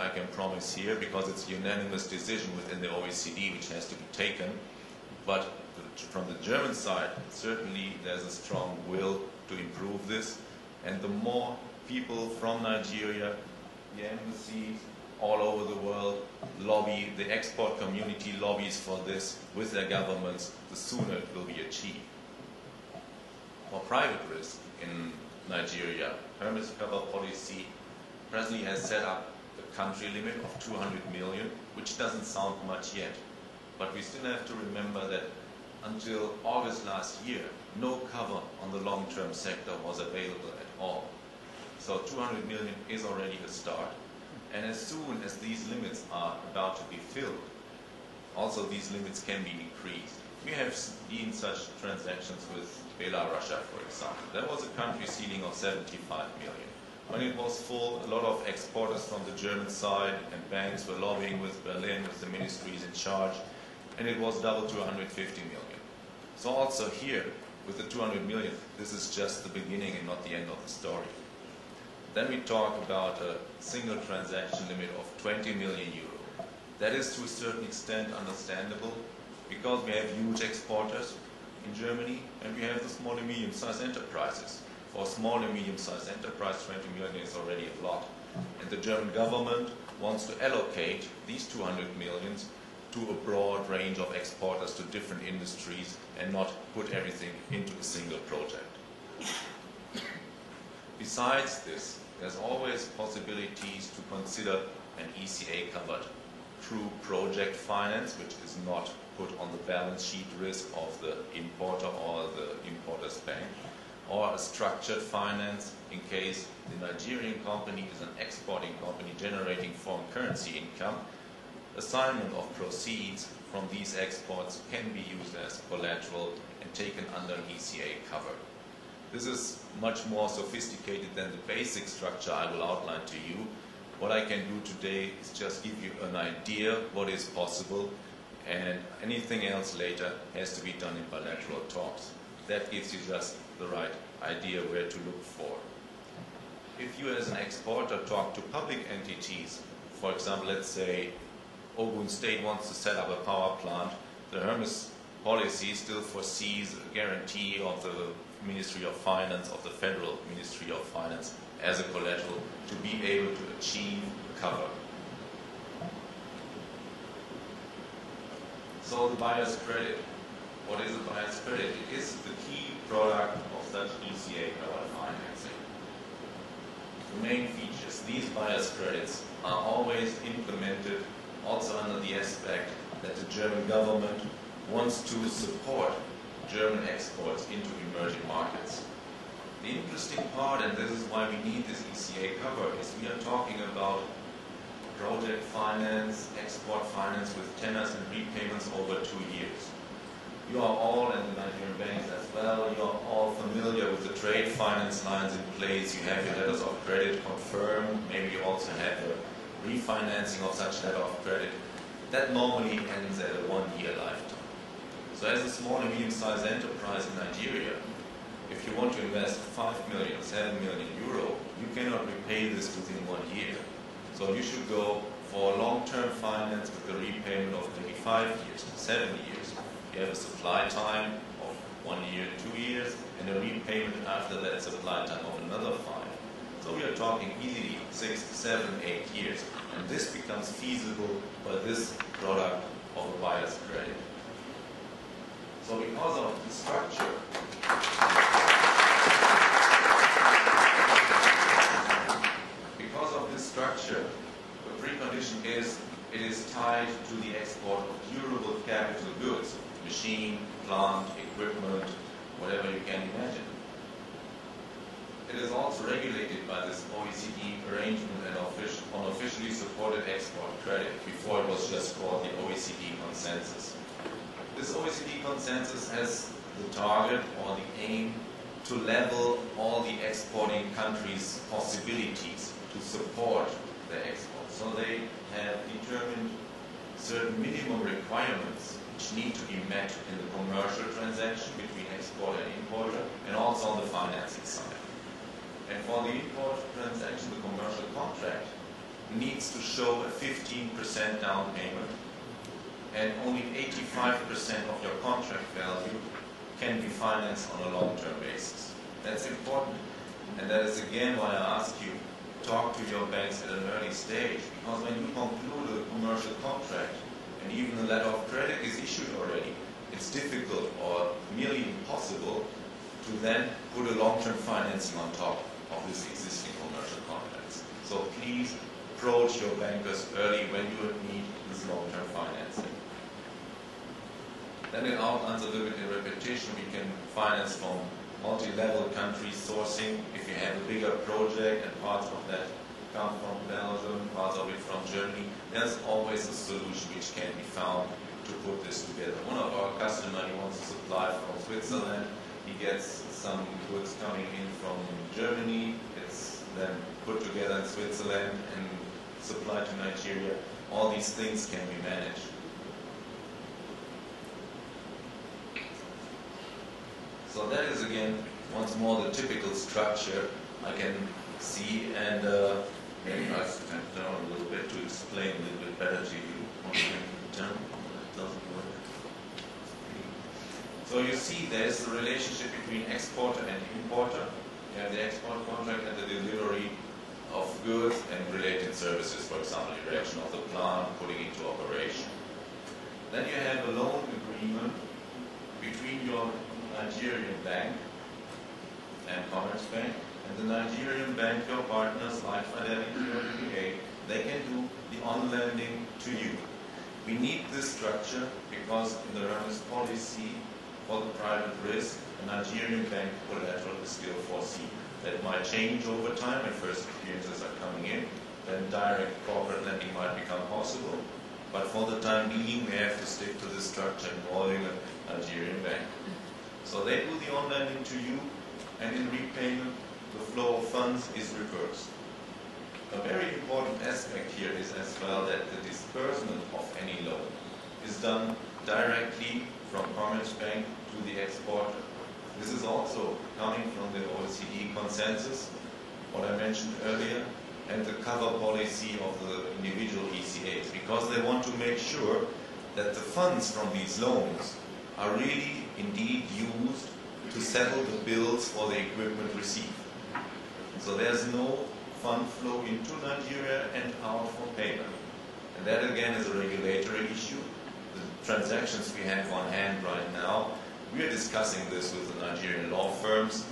I can promise here, because it's a unanimous decision within the OECD which has to be taken. But from the German side, certainly there's a strong will to improve this. And the more people from Nigeria, the embassies all over the world lobby, the export community lobbies for this with their governments, the sooner it will be achieved. For private risk in Nigeria, Hermes cover policy presently has set up a country limit of 200 million, which doesn't sound much yet. But we still have to remember that until August last year, no cover on the long-term sector was available at all. So 200 million is already a start. And as soon as these limits are about to be filled, also these limits can be increased. We have seen such transactions with Belarus, for example. There was a country ceiling of 75 million. When it was full, a lot of exporters from the German side and banks were lobbying with Berlin, with the ministries in charge, and it was doubled to 150 million. So also here, with the 200 million, this is just the beginning and not the end of the story. Then we talk about a single transaction limit of 20 million euro. That is to a certain extent understandable, because we have huge exporters in Germany, and we have the small and medium-sized enterprises. For a small and medium-sized enterprise, 20 million is already a lot. And the German government wants to allocate these 200 millions to a broad range of exporters to different industries and not put everything into a single project. Besides this, there's always possibilities to consider an ECA-covered true project finance, which is not put on the balance sheet risk of the importer or the importer's bank, or a structured finance in case the Nigerian company is an exporting company generating foreign currency income. Assignment of proceeds from these exports can be used as collateral and taken under an ECA cover. This is much more sophisticated than the basic structure I will outline to you. What I can do today is just give you an idea what is possible, and anything else later has to be done in bilateral talks. That gives you just the right idea where to look for. If you as an exporter talk to public entities, for example, let's say Ogun State wants to set up a power plant, the Hermes policy still foresees a guarantee of the Ministry of Finance, of the Federal Ministry of Finance, as a collateral to be able to achieve cover. So the buyer's credit. What is a buyer's credit? It is the key product of such ECA covered financing. The main features, these buyer's credits are always implemented also under the aspect that the German government wants to support German exports into emerging markets. The interesting part, and this is why we need this ECA cover, is we are talking about project finance, export finance with tenors and repayments over 2 years. You are all, and the Nigerian banks as well, you are all familiar with the trade finance lines in place. You have your letters of credit confirmed. Maybe you also have a refinancing of such letter of credit. That normally ends at a 1-year lifetime. So as a small and medium-sized enterprise in Nigeria, if you want to invest 5 million, 7 million euro, you cannot repay this within 1 year. So you should go for long-term finance with a repayment of maybe 5 years to 7 years. You have a supply time of 1 year, 2 years, and a repayment after that supply time of another 5. So we are talking easily 6, 7, 8 years. And this becomes feasible by this product of a buyer's credit. So because of the structure, the precondition is it is tied to the export of durable capital goods, machine, plant, equipment, whatever you can imagine. It is also regulated by this OECD arrangement and on officially supported export credit. Before it was just called the OECD consensus. This OECD consensus has the target or the aim to level all the exporting countries' possibilities to support their export. So they have determined certain minimum requirements which need to be met in the commercial transaction between exporter and importer, and also on the financing side. And for the import transaction, the commercial contract, needs to show a 15% down payment, and only 85% of your contract value can be financed on a long-term basis. That's important, and that is again why I ask you, talk to your banks at an early stage, because when you conclude a commercial contract and even a letter of credit is issued already, it's difficult or nearly impossible to then put a long-term financing on top of this existing commercial contracts. So please approach your bankers early when you need this long-term financing. Then it outlines a little bit in repetition. We can finance from multi-level country sourcing. If you have a bigger project and parts of that come from Belgium, parts of it from Germany, there's always a solution which can be found to put this together. One of our customers, he wants to supply from Switzerland. He gets some goods coming in from Germany. It's then put together in Switzerland and supplied to Nigeria. All these things can be managed. So that is again, once more, the typical structure I can see, and maybe I'll step down a little bit to explain a little bit better to you. Down. That doesn't work. So you see there's the relationship between exporter and importer. You have the export contract and the delivery of goods and related services, for example, erection of the plant, putting it into operation. Then you have a loan agreement between your Nigerian bank and Commerce Bank, and the Nigerian bank, your partners like Fidelity or UBA, they can do the on-lending to you. We need this structure because in the earnest policy for the private risk, a Nigerian bank collateral is still foreseen. That might change over time when first experiences are coming in, then direct corporate lending might become possible. But for the time being, we have to stick to this structure involving a Nigerian bank. So they do the on-lending to you, and in repayment, the flow of funds is reversed. A very important aspect here is as well that the disbursement of any loan is done directly from Commerce Bank to the exporter. This is also coming from the OECD consensus, what I mentioned earlier, and the cover policy of the individual ECAs, because they want to make sure that the funds from these loans are really indeed used to settle the bills for the equipment received. So there's no fund flow into Nigeria and out for payment. And that again is a regulatory issue. The transactions we have on hand right now, we are discussing this with the Nigerian law firms,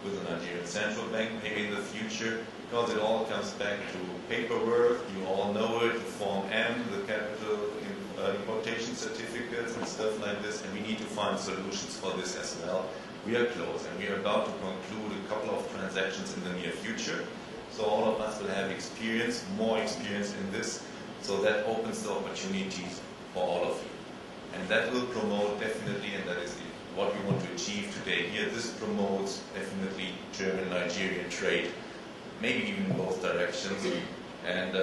with the Nigerian central bank maybe in the future, because it all comes back to paperwork. You all know it, the Form M, the capital importation certificates and stuff like this, and we need to find solutions for this as well. We are close, and we are about to conclude a couple of transactions in the near future. So all of us will have experience, more experience in this, so that opens the opportunities for all of you. And that will promote definitely, and that is what we want to achieve today here, this promotes definitely German-Nigerian trade, maybe even in both directions. And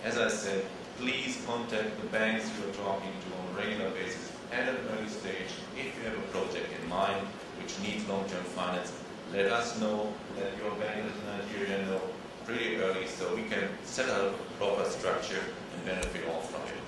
as I said, please contact the banks you are talking to on a regular basis at an early stage. If you have a project in mind which needs long-term finance, let us know, let your bank in Nigeria know pretty early so we can set up a proper structure and benefit all from it.